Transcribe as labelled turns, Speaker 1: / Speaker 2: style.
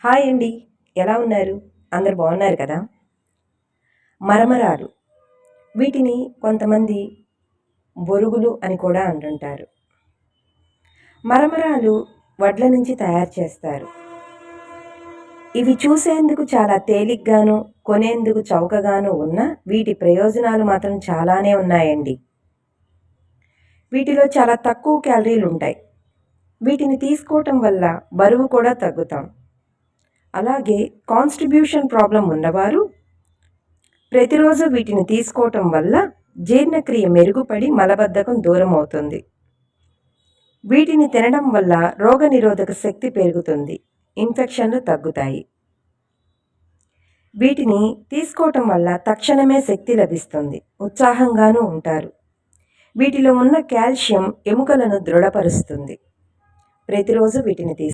Speaker 1: Hi అండి. ఎలా ఉన్నారు? అందరూ బాగున్నారు కదా? మరమరాలు వీటిని కొంతమంది బొరుగులు అని కూడా అంటుంటారు. మరమరాలు వడ్ల నుంచి తయారు చేస్తారు. ఇవి చూసేందుకు చాలా తేలిగ్గాను, కొనేందుకు చౌకగాను ఉన్న వీటి ప్రయోజనాలు మాత్రం చాలానే ఉన్నాయండి. వీటిలో చాలా తక్కువ క్యాలరీలు ఉంటాయి. వీటిని తీసుకోవటం వల్ల బరువు కూడా తగ్గుతాం. అలాగే కాన్స్టిబ్యూషన్ ప్రాబ్లం ఉన్నవారు ప్రతిరోజు వీటిని తీసుకోవటం వల్ల జీర్ణక్రియ మెరుగుపడి మలబద్ధకం దూరం అవుతుంది. వీటిని తినడం వల్ల రోగనిరోధక శక్తి పెరుగుతుంది, ఇన్ఫెక్షన్లు తగ్గుతాయి. వీటిని తీసుకోవటం వల్ల తక్షణమే శక్తి లభిస్తుంది, ఉత్సాహంగానూ ఉంటారు. వీటిలో ఉన్న కాల్షియం ఎముకలను దృఢపరుస్తుంది. ప్రతిరోజు వీటిని